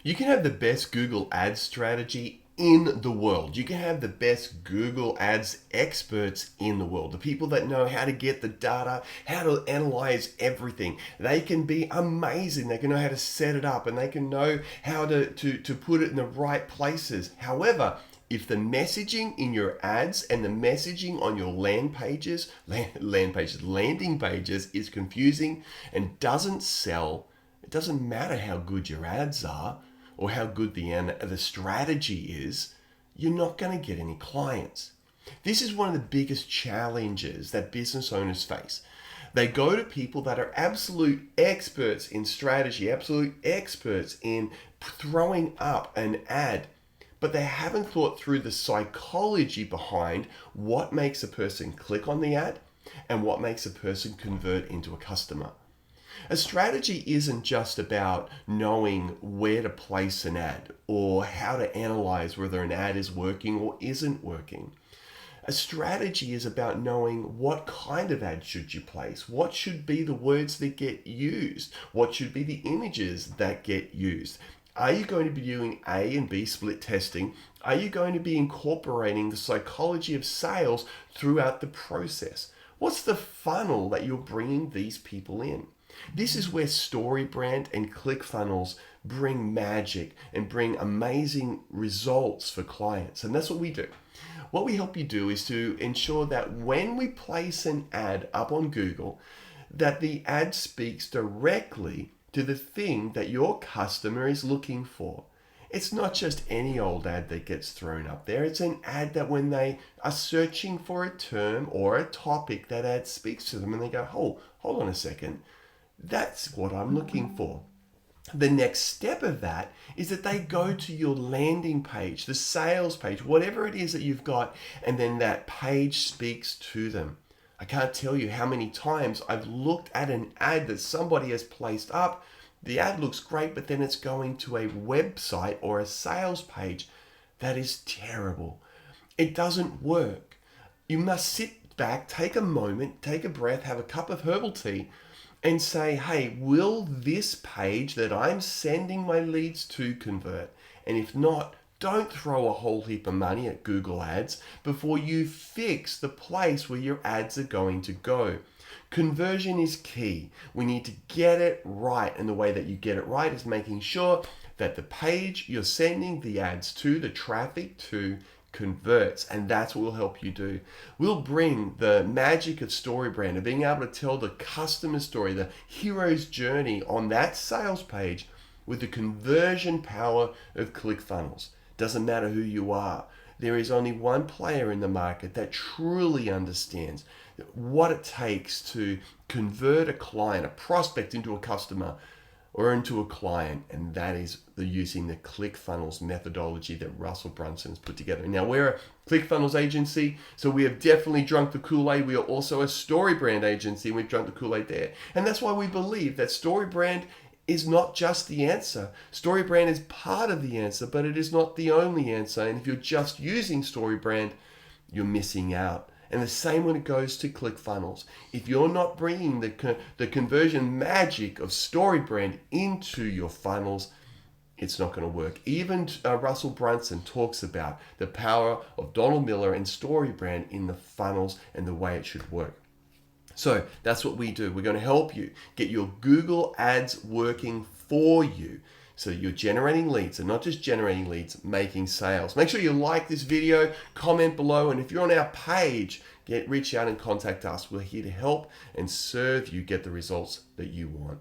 You can have the best Google Ads strategy in the world. You can have the best Google Ads experts in the world. The people that know how to get the data, how to analyze everything. They can be amazing. They can know how to set it up and they can know how to put it in the right places. However, if the messaging in your ads and the messaging on your landing pages is confusing and doesn't sell, it doesn't matter how good your ads are or how good the strategy is, you're not going to get any clients. This is one of the biggest challenges that business owners face. They go to people that are absolute experts in strategy, absolute experts in throwing up an ad, but they haven't thought through the psychology behind what makes a person click on the ad and what makes a person convert into a customer. A strategy isn't just about knowing where to place an ad or how to analyze whether an ad is working or isn't working. A strategy is about knowing what kind of ad should you place, what should be the words that get used, what should be the images that get used. Are you going to be doing A and B split testing? Are you going to be incorporating the psychology of sales throughout the process? What's the funnel that you're bringing these people in? This is where StoryBrand and ClickFunnels bring magic and bring amazing results for clients. And that's what we do. What we help you do is to ensure that when we place an ad up on Google, that the ad speaks directly to the thing that your customer is looking for. It's not just any old ad that gets thrown up there. It's an ad that when they are searching for a term or a topic, that ad speaks to them and they go, oh, hold on a second. That's what I'm looking for. The next step of that is that they go to your landing page, the sales page, whatever it is that you've got, and then that page speaks to them. I can't tell you how many times I've looked at an ad that somebody has placed up. The ad looks great, but then it's going to a website or a sales page that is terrible. It doesn't work. You must sit back, take a moment, take a breath, have a cup of herbal tea, and say, hey, will this page that I'm sending my leads to convert? And if not, don't throw a whole heap of money at Google Ads before you fix the place where your ads are going to go. Conversion is key. We need to get it right. And the way that you get it right is making sure that the page you're sending the ads to, the traffic to, converts. And that's what we'll help you do. We'll bring the magic of StoryBrand and being able to tell the customer story, the hero's journey on that sales page with the conversion power of ClickFunnels. Doesn't matter who you are. There is only one player in the market that truly understands what it takes to convert a client, a prospect, into a customer or into a client, and that is using the ClickFunnels methodology that Russell Brunson has put together. Now, we're a ClickFunnels agency, so we have definitely drunk the Kool-Aid. We are also a StoryBrand agency, and we've drunk the Kool-Aid there. And that's why we believe that StoryBrand is not just the answer. StoryBrand is part of the answer, but it is not the only answer. And if you're just using StoryBrand, you're missing out. And the same when it goes to ClickFunnels. If you're not bringing the conversion magic of StoryBrand into your funnels, it's not going to work. Even Russell Brunson talks about the power of Donald Miller and StoryBrand in the funnels and the way it should work. So that's what we do. We're going to help you get your Google Ads working for you. So you're generating leads, and not just generating leads, making sales. Make sure you like this video, comment below, and if you're on our page, reach out and contact us. We're here to help and serve you get the results that you want.